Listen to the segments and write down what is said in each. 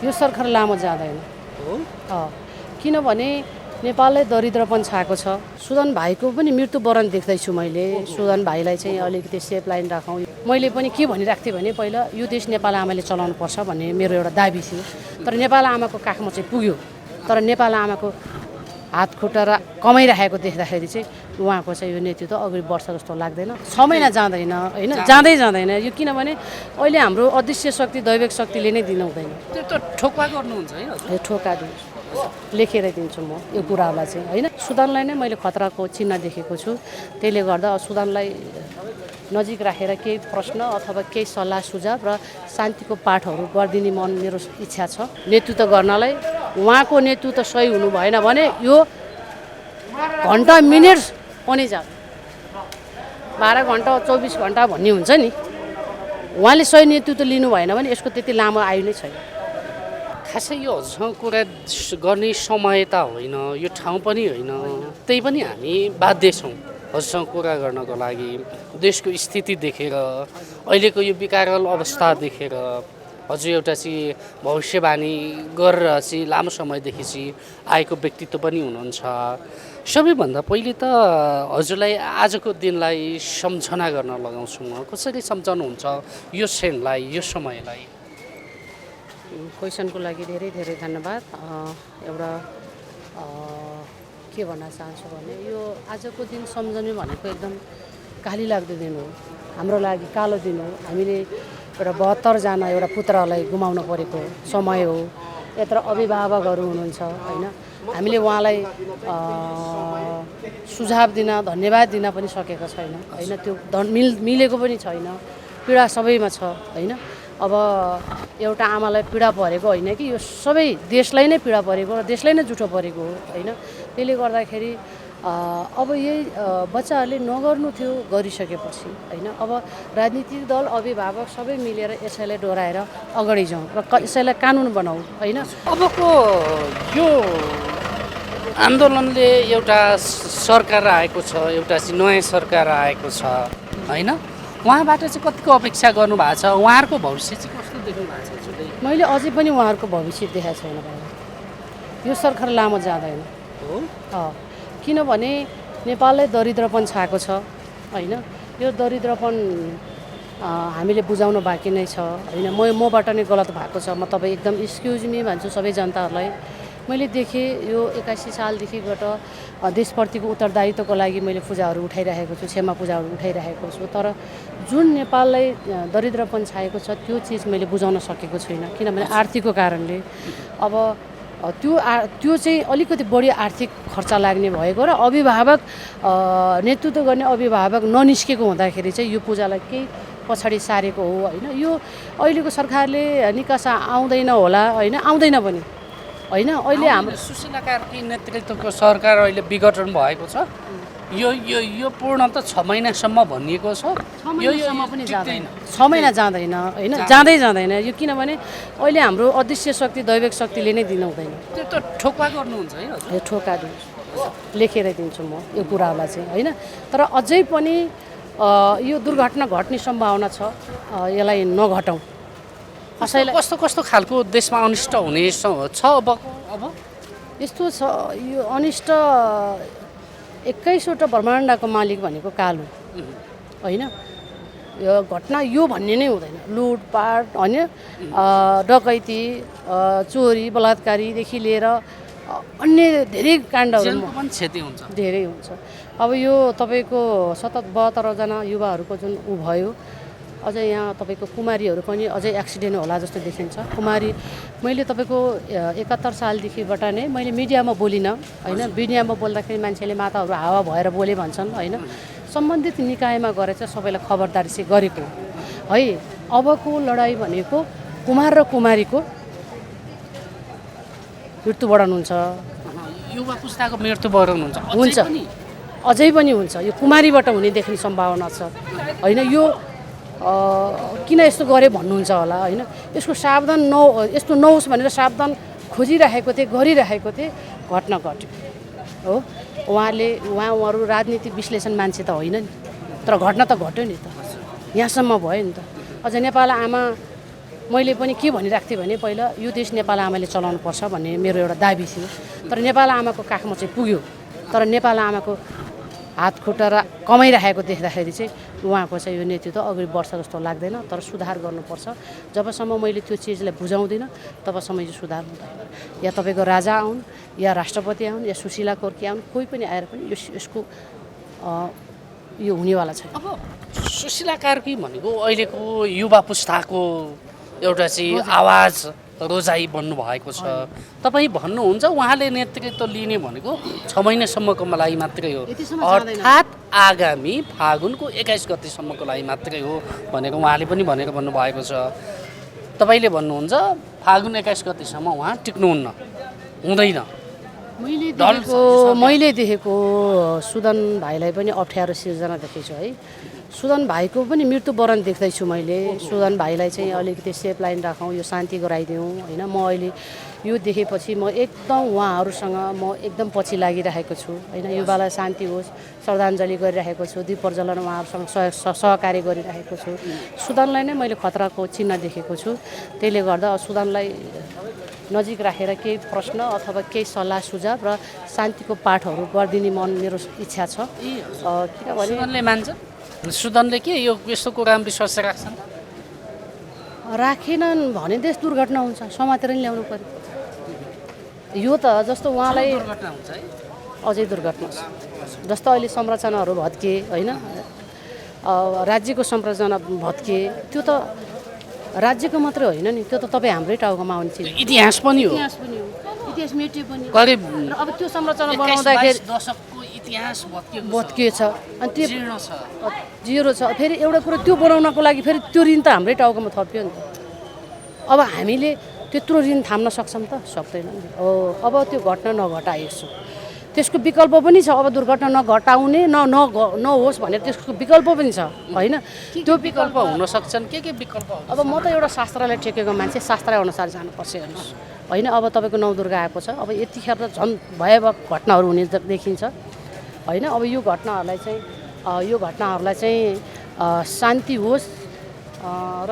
यो सरकार लामो जाँदैन हो किनभने नेपाललाई दरिद्रपन छाएको छ। सुदन भाइको पनि मृत्युवरण देख्दैछु मैले। सुदन भाइलाई चाहिँ अलिकति सेफ लाइन राखौँ। मैले पनि के भनिरहेको थिएँ भने पहिला यो देश नेपाल आमाले चलाउनु पर्छ भन्ने मेरो एउटा दाबी थियो। तर नेपाल आमाको काखमा चाहिँ पुग्यो। तर नेपाल आमाको हात खुट्टा र कमाइराखेको देख्दाखेरि चाहिँ उहाँको चाहिँ यो नेतृत्व अगाडि बढ्छ जस्तो लाग्दैन। 6 महिना जाँदैन होइन, जाँदैन यो। किनभने अहिले हाम्रो अदृश्य शक्ति दैविक शक्तिले नै दिनु हुँदैन। त्यो त ठोक्वा गर्नुहुन्छ है हजुर? यो ठोका दिन्छु, लेखेर दिन्छु म यो कुरालाई चाहिँ होइन। सुदनलाई नै मैले खतराको चिन्ह देखेको छु। त्यसले गर्दा सुदनलाई नजिक राखेर केही प्रश्न अथवा केही सल्लाह सुझाव र शान्तिको पाठहरू गरिदिने मेरो इच्छा छ। नेतृत्व गर्नलाई उहाँको नेतृत्व सही हुनु भएन भने यो घन्टा मिनट पनि जान्छ। 12 घन्टा 24 घन्टा भन्ने हुन्छ नि। उहाँले सही नेतृत्व लिनु भएन भने यसको त्यति लामो आयु नै छैन। खासै यो हजुरसँग कुरा गर्ने समय त होइन, यो ठाउँ पनि होइन। त्यही पनि हामी बाध्य छौँ हजुरसँग कुरा गर्नको लागि। देशको स्थिति देखेर, अहिलेको यो विकराल अवस्था देखेर हजुर एउटा चाहिँ भविष्यवाणी गरेर चाहिँ लामो समयदेखि चाहिँ आएको व्यक्तित्व पनि हुनुहुन्छ। सबैभन्दा पहिले त हजुरलाई आजको दिनलाई सम्झना गर्न लगाउँछु म। कसरी सम्झाउनुहुन्छ यो क्षणलाई, यो समयलाई? क्वेसनको लागि धेरै धेरै धन्यवाद। एउटा के भन्न चाहन्छु भने यो आजको दिन सम्झने भनेको एकदम गाली लाग्दो दिन हो हाम्रो लागि, कालो दिन हो। हामीले एउटा 72 जना एउटा पुत्रलाई गुमाउन परेको समय हो। यत्र अभिभावकहरू हुनुहुन्छ होइन। हामीले उहाँलाई सुझाव दिन, धन्यवाद दिन पनि सकेका छैन होइन। त्यो मिलेको पनि छैन। पीडा सबैमा छ होइन। अब एउटा आमालाई पीडा परेको होइन कि यो सबै देशलाई नै पीडा परेको र देशलाई नै जुठो परेको हो होइन। त्यसले गर्दाखेरि अब यही बच्चाहरूले नगर्नु थियो गरिसकेपछि होइन। अब राजनीतिक दल, अभिभावक सबै मिलेर यसैलाई डोराएर अगाडि जाउँ र यसैलाई कानुन बनाऊ होइन। अबको यो आन्दोलनले एउटा सरकार आएको छ, एउटा चाहिँ नयाँ सरकार आएको छ होइन। उहाँबाट चाहिँ कतिको अपेक्षा गर्नुभएको छ? उहाँहरूको भविष्य चाहिँ कस्तो देख्नु भएको छ? मैले अझै पनि उहाँहरूको भविष्य देखाएको छैन। यो सरकार लामो जाँदैन हो किनभने नेपाललाई दरिद्रपन छाएको छ होइन। यो दरिद्रपन हामीले बुझाउन बाँकी नै छ होइन। मबाट नै गलत भएको छ। म तपाईँ एकदम एक्सक्युज मी भन्छु सबै जनताहरूलाई। मैले देखेँ यो 81 सालदेखिबाट देशप्रतिको उत्तरदायित्वको लागि मैले पूजाहरू उठाइरहेको छु, क्षमा पूजाहरू उठाइरहेको छु। तर जुन नेपाललाई दरिद्रपन छाएको छ त्यो चिज मैले बुझाउन सकेको छुइनँ। किनभने आर्थिकको कारणले अब त्यो चाहिँ अलिकति बढी आर्थिक खर्च लाग्ने भएको र अभिभावक नेतृत्व गर्ने अभिभावक ननिस्केको हुँदाखेरि चाहिँ यो पूजालाई केही पछाडि सारेको हो होइन। यो अहिलेको सरकारले निकासा आउँदैन होला होइन, आउँदैन पनि होइन। अहिले हाम्रो सुशीला कार्की नेतृत्वको सरकार अहिले विघटन भएको छ। यो पूर्ण त 6 महिनासम्म भनिएको छ। योसम्म पनि जाँदैन, 6 महिना जाँदैन होइन, जाँदैन यो। किनभने अहिले हाम्रो अदृश्य शक्ति दैविक शक्तिले नै दिनु हुँदैन। त्यो त ठोक्वा गर्नुहुन्छ है हजुर? यो ठोका दिन्छु, लेखेर दिन्छु म यो कुरालाई चाहिँ होइन। तर अझै पनि यो दुर्घटना घट्ने सम्भावना छ। यसलाई नघटाउँ। कसैलाई कस्तो कस्तो खालको देशमा अनिष्ट हुने छ अब यस्तो छ। यो अनिष्ट 21वटा ब्रह्माण्डको मालिक भनेको काल हो होइन। यो घटना यो भन्ने नै हुँदैन। लुटपाट होइन, डकैती, चोरी, बलात्कारीदेखि लिएर अन्य धेरै काण्डहरू पनि क्षति हुन्छ, धेरै हुन्छ। अब यो तपाईँको सतत 72 जना युवाहरूको जुन भयो, अझै यहाँ तपाईँको कुमारीहरू पनि अझै एक्सिडेन्ट होला जस्तो देखिन्छ। कुमारी मैले तपाईँको 71 सालदेखिबाट नै मैले मिडियामा बोलिनँ होइन। मिडियामा बोल्दाखेरि मान्छेले माताहरू हावा भएर बोले भन्छन् होइन। सम्बन्धित निकायमा गएर चाहिँ सबैलाई खबरदारी चाहिँ गरेको है। अबको लडाइँ भनेको कुमार र कुमारीको मृत्युवरण हुन्छ, युवा पुस्ताको मृत्युवरण हुन्छ, अझै पनि हुन्छ। यो कुमारीबाट हुने देख्ने सम्भावना छ होइन। यो किन यस्तो गरे भन्नुहुन्छ होला होइन। यसको सावधान यस्तो नहोस् भनेर सावधान खोजिरहेको थिएँ, गरिरहेको थिएँ, घटना घट्यो हो। उहाँहरू राजनीतिक विश्लेषण मान्छे त होइन नि, तर घटना त घट्यो नि त, यहाँसम्म भयो नि त। अझ नेपाल आमा मैले पनि के भनिरहेको थिएँ भने पहिला यो देश नेपाल आमाले चलाउनु पर्छ भन्ने मेरो एउटा दाबी थियो। तर नेपाल आमाको काखमा चाहिँ पुग्यो। तर नेपाल आमाको हात खुट्टा र कमाइरहेको देख्दाखेरि चाहिँ उहाँको चाहिँ यो नेतृत्व अगाडि बढ्छ जस्तो लाग्दैन। तर सुधार गर्नुपर्छ। जबसम्म मैले त्यो चिजलाई बुझाउँदिनँ तबसम्म यो सुधार हुँदैन। या तपाईँको राजा आउन् या राष्ट्रपति आउन् या सुशीला कोर्की आउन्, कोही पनि आएर पनि यसको यो हुनेवाला छैन। अब सुशीला कार्की भनेको अहिलेको युवा पुस्ताको एउटा चाहिँ आवाज रोजाइ बन्नुभएको छ। तपाईँ भन्नुहुन्छ उहाँले नेतृत्व लिने भनेको 6 महिनासम्मको लागि मात्रै हो, अर्थात् आगामी फागुनको 21 गतेसम्मको लागि मात्रै हो भनेको उहाँले पनि भनेर भन्नुभएको छ। तपाईँले भन्नुहुन्छ फागुन 21 गतेसम्म उहाँ टिक्नुहुन्न, हुँदैन। मैले देखेको सुदन भाइलाई पनि अप्ठ्यारो सिर्जना देखेछु है। सुदन भाइको पनि मृत्युवरण देख्दैछु मैले। सुदन भाइलाई चाहिँ अलिकति सेफ लाइन राखौँ, यो शान्ति गराइदिउँ होइन। म अहिले यो देखेपछि म एकदम उहाँहरूसँग म एकदम पछि लागिरहेको छु होइन। युवालाई शान्ति होस् श्रद्धाञ्जली गरिरहेको छु, दीप प्रज्वलन उहाँहरूसँग सहकार्य गरिरहेको छु। सुदनलाई नै मैले खतराको चिन्ह देखेको छु। त्यसले गर्दा सुदनलाई नजिक राखेर केही प्रश्न अथवा केही सल्लाह सुझाव र शान्तिको पाठहरू गरिदिने मेरो इच्छा छ। किनभने मान्छ सुदनले के यो यस्तो कुरामा विश्वास राख्छन्? राखेनन् भने देश दुर्घटना हुन्छ, समातेर नि ल्याउनु पर्यो। यो त जस्तो उहाँलाई दुर्घटना हुन्छ है, अझै दुर्घटना जस्तो अहिले संरचनाहरू भत्किए होइन, राज्यको संरचना भत्किए, त्यो त राज्यको मात्रै होइन नि, त्यो त तपाईँ हाम्रै टाउकोमा आउने चिज। इतिहास पनि हो, इतिहास मेटियो पनि। करिब अब त्यो संरचना बनाउँदाखेरि दशकको इतिहास भत्किएछ अनि त्यो जीर्ण छ, जिरो छ। फेरि एउटा कुरो त्यो बनाउनको लागि फेरि त्यो ऋण त हाम्रै टाउकोमा थपियो नि त। अब हामीले त्यत्रो ऋण थाम्न सक्छौँ त? सक्दैन नि। अब त्यो घटना नघटाइसो त्यसको विकल्प पनि छ। अब दुर्घटना नघटाउने नहोस् भनेर त्यसको विकल्प पनि छ होइन। त्यो विकल्प हुन सक्छन्। के विकल्प? अब म त एउटा शास्त्रलाई टेकेको मान्छे, शास्त्र अनुसार जानुपर्छ हेर्नुहोस् होइन। अब तपाईँको 9 दुर्गा आएको छ, अब यतिखेर त झन् भयावह घटनाहरू हुने देखिन्छ होइन। अब यो घटनाहरूलाई चाहिँ शान्ति होस् र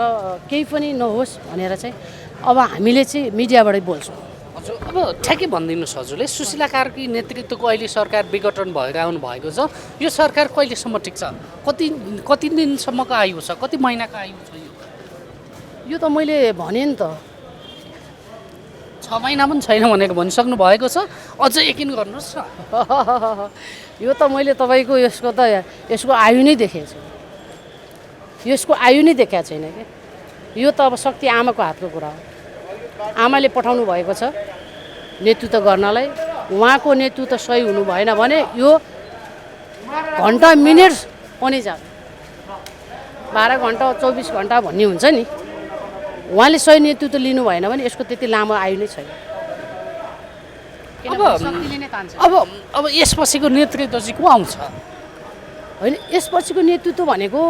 केही पनि नहोस् भनेर चाहिँ अब हामीले चाहिँ मिडियाबाटै बोल्छौँ। हजुर अब ठ्याक्कै भनिदिनुहोस् हजुरले, सुशीला कार्की नेतृत्वको अहिले सरकार विघटन भएर आउनु भएको छ। यो सरकार कहिलेसम्म टिक्छ? कति दिनसम्मको आयु छ? कति महिनाको आयु छ यो त मैले भने नि त 6 महिना पनि छैन भनेर भनिसक्नु भएको छ। अझ यकिन गर्नुहोस् न। यो त मैले तपाईँको यसको आयु नै देखेको छु। यसको आयु नै देखाएको छैन क्या। यो त अब शक्ति आमाको हातको कुरा हो। आमाले पठाउनु भएको छ नेतृत्व गर्नलाई। उहाँको नेतृत्व सही हुनु भएन भने यो घन्टा मिनट पनि जान्छ, 12 घन्टा 24 घन्टा भन्ने हुन्छ नि। उहाँले सही नेतृत्व लिनु भएन भने यसको त्यति लामो आयु नै छैन। अब यसपछिको नेतृत्व चाहिँ को आउँछ? होइन यसपछिको नेतृत्व भनेको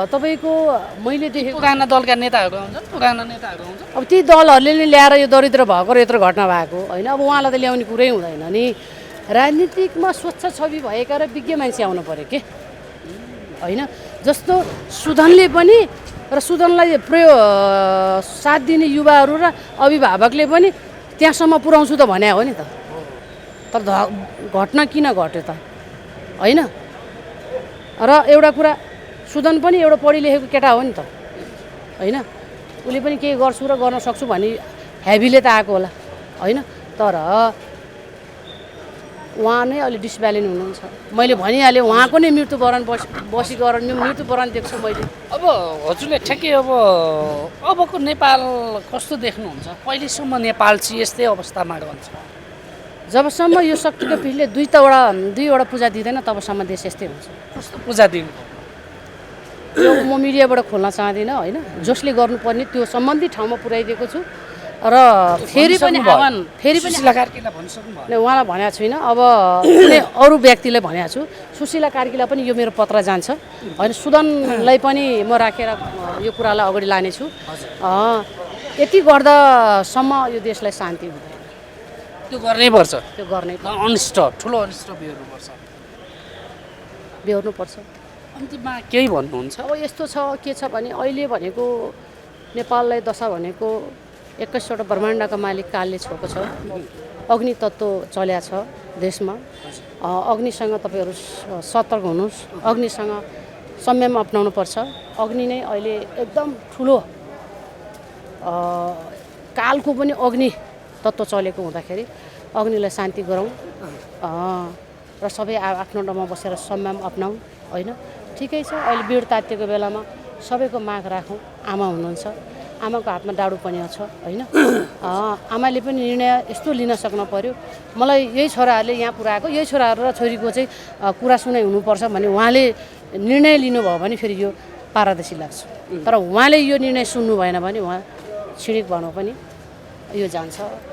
तपाईँको मैले देखेको पुराना दलका नेताहरू आउँछन्, पुराना नेताहरू आउँछन्। अब ती दलहरूले नै ल्याएर यो दरिद्र भएको र यत्रो घटना भएको होइन। अब उहाँलाई त ल्याउने कुरै हुँदैन नि। राजनीतिकमा स्वच्छ छवि भएका र विज्ञ मान्छे आउनु पऱ्यो के होइन। जस्तो सुदनले पनि र सुदनलाई साथ दिने युवाहरू र अभिभावकले पनि त्यहाँसम्म पुर्याउँछु त भने हो नि त। तर घटना किन घट्यो त होइन। र एउटा कुरा सुदन पनि एउटा पढी लेखेको केटा हो नि त होइन। उसले पनि केही गर्छु र गर्न सक्छु भन्ने हेभीले त आएको होला होइन। तर उहाँ नै अलि डिसब्यालेन्स हुनुहुन्छ। मैले भनिहालेँ उहाँको नै मृत्युवरण मृत्युवरण देख्छु मैले। अब हजुरले ठ्याक्कै अबको नेपाल कस्तो देख्नुहुन्छ? पहिलेसम्म नेपाल चाहिँ यस्तै अवस्थामा रहन्छ जबसम्म यो शक्तिको पीठले दुईवटा पूजा दिँदैन तबसम्म देश यस्तै हुन्छ। कस्तो पूजा दिनु? यो म मिडियाबाट खोल्न चाहदिनँ होइन। जसले गर्नुपर्ने त्यो सम्बन्धित ठाउँमा पुर्याइदिएको छु र फेरि पनि उहाँलाई भनेको छुइनँ। अब कुनै अरू व्यक्तिलाई भनेको छु। सुशीला कार्कीलाई पनि यो मेरो पत्र जान्छ होइन। सुदनलाई पनि म राखेर यो कुरालाई अगाडि लानेछु। यति गर्दासम्म यो देशलाई शान्ति हुँदैन। त्यो गर्नैपर्छ, त्यो गर्नै अनिष्ट ठुलो अनिष्ट बेहोर्नुपर्छ। अन्तिममा केही भन्नुहुन्छ? अब यस्तो छ के छ भने अहिले भनेको नेपाललाई दशा भनेको 21वटा ब्रह्माण्डका मालिक कालले छोएको छ। अग्नि तत्त्व चल्या छ देशमा। अग्निसँग तपाईँहरू सतर्क हुनुहोस्, अग्निसँग संयम अपनाउनुपर्छ। अग्नि नै अहिले एकदम ठुलो कालको पनि अग्नि तत्त्व चलेको हुँदाखेरि अग्निलाई शान्ति गरौँ र सबै आफ्नो ठाउँमा बसेर संयम अपनाउँ होइन। ठिकै छ, अहिले बिड तातिएको बेलामा सबैको माग राखौँ। आमा हुनुहुन्छ, आमाको हातमा डाडु पनि छ होइन। आमाले पनि निर्णय यस्तो लिन सक्नु पर्यो, मलाई यही छोराहरूले यहाँ पुऱ्याएको, यही छोराहरू र छोरीको चाहिँ कुरा सुनाइ हुनुपर्छ भन्ने उहाँले निर्णय लिनुभयो भने फेरि यो पारदर्शी लाग्छ। तर उहाँले यो निर्णय सुन्नु भएन भने उहाँ छिडिक भनौँ पनि यो जान्छ।